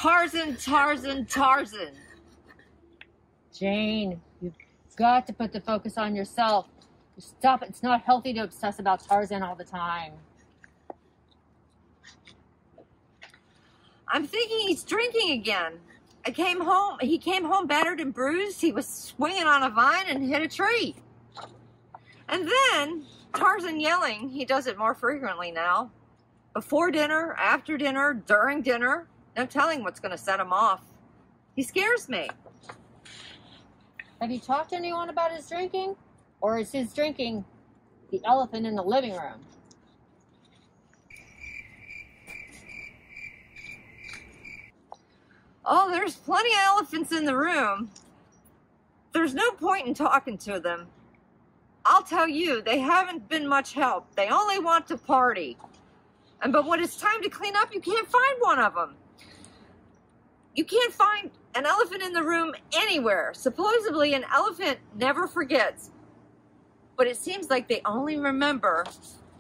Tarzan, Tarzan, Tarzan. Jane, you've got to put the focus on yourself. Stop. It's not healthy to obsess about Tarzan all the time. I'm thinking he's drinking again. He came home battered and bruised. He was swinging on a vine and hit a tree. And then Tarzan yelling. He does it more frequently now. Before dinner, after dinner, during dinner. No telling what's going to set him off. He scares me. Have you talked to anyone about his drinking? Or is his drinking the elephant in the living room? Oh, there's plenty of elephants in the room. There's no point in talking to them. I'll tell you, they haven't been much help. They only want to party. But when it's time to clean up, you can't find one of them. You can't find an elephant in the room anywhere. Supposedly, an elephant never forgets. But it seems like they only remember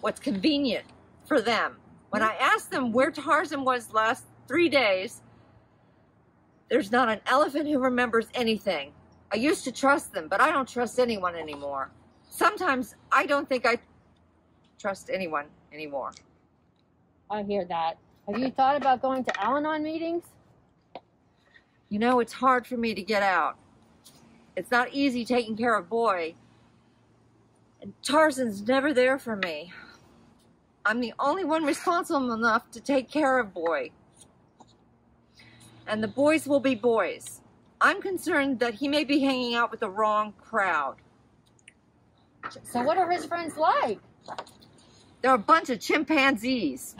what's convenient for them. When I asked them where Tarzan was last 3 days, there's not an elephant who remembers anything. I used to trust them, but I don't trust anyone anymore. Sometimes I don't think I trust anyone anymore. I hear that. Have you thought about going to Al-Anon meetings? You know, it's hard for me to get out. It's not easy taking care of Boy. And Tarzan's never there for me. I'm the only one responsible enough to take care of Boy. And the boys will be boys. I'm concerned that he may be hanging out with the wrong crowd. So what are his friends like? They're a bunch of chimpanzees.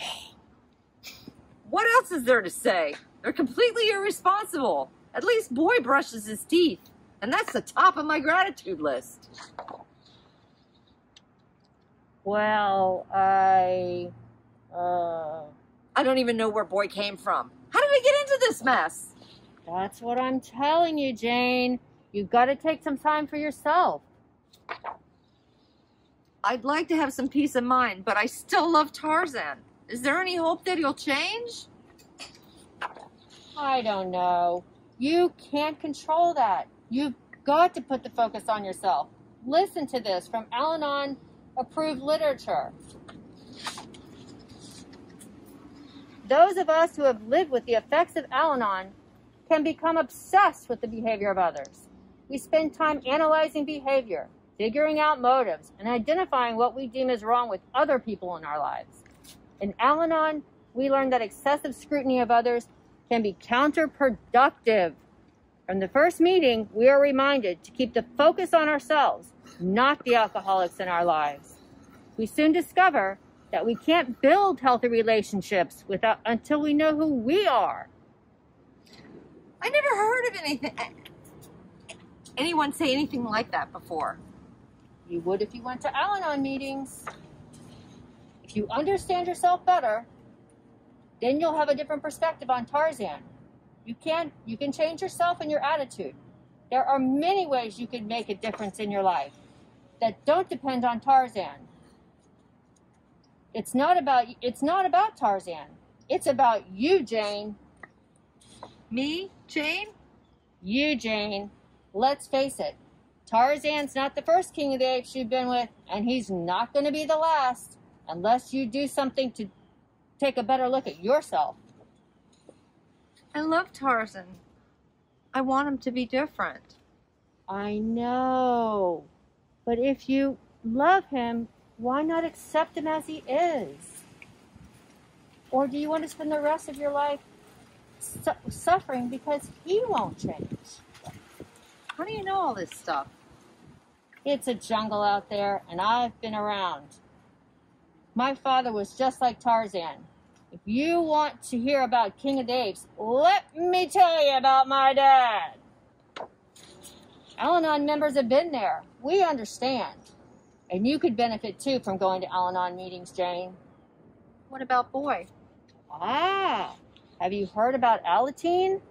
What else is there to say? They're completely irresponsible. At least Boy brushes his teeth. And that's the top of my gratitude list. Well, I don't even know where Boy came from. How did we get into this mess? That's what I'm telling you, Jane. You've got to take some time for yourself. I'd like to have some peace of mind, but I still love Tarzan. Is there any hope that he'll change? I don't know. You can't control that. You've got to put the focus on yourself. Listen to this from Al-Anon approved literature. Those of us who have lived with the effects of Al-Anon can become obsessed with the behavior of others. We spend time analyzing behavior, figuring out motives, and identifying what we deem is wrong with other people in our lives. In Al-Anon, we learn that excessive scrutiny of others can be counterproductive. From the first meeting, we are reminded to keep the focus on ourselves, not the alcoholics in our lives. We soon discover that we can't build healthy relationships until we know who we are. I never heard of anyone say anything like that before. You would if you went to Al-Anon meetings. If you understand yourself better, then you'll have a different perspective on Tarzan. You can change yourself and your attitude. There are many ways you can make a difference in your life that don't depend on Tarzan. It's not about Tarzan. It's about you, Jane. Me, Jane? You, Jane. Let's face it. Tarzan's not the first king of the apes you've been with, and he's not going to be the last unless you do something to take a better look at yourself. I love Tarzan. I want him to be different. I know. But if you love him, why not accept him as he is? Or do you want to spend the rest of your life suffering because he won't change? How do you know all this stuff? It's a jungle out there, and I've been around. My father was just like Tarzan. If you want to hear about King of the Apes, let me tell you about my dad. Al-Anon members have been there. We understand. And you could benefit, too, from going to Al-Anon meetings, Jane. What about Boy? Have you heard about Al-Anon?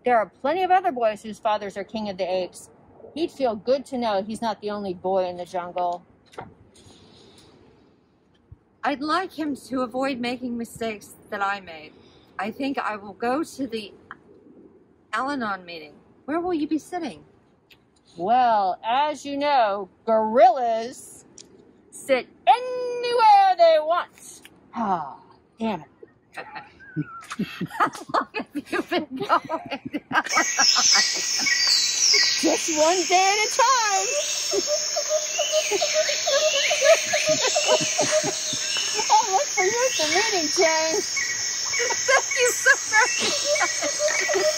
There are plenty of other boys whose fathers are King of the Apes. He'd feel good to know he's not the only boy in the jungle. I'd like him to avoid making mistakes that I made. I think I will go to the Al-Anon meeting. Where will you be sitting? Well, as you know, gorillas sit anywhere they want. Ah, damn it. How long have you been going to Al-Anon? Just one day at a time. I'll look for you at the meeting, Jane. Thank you so very much.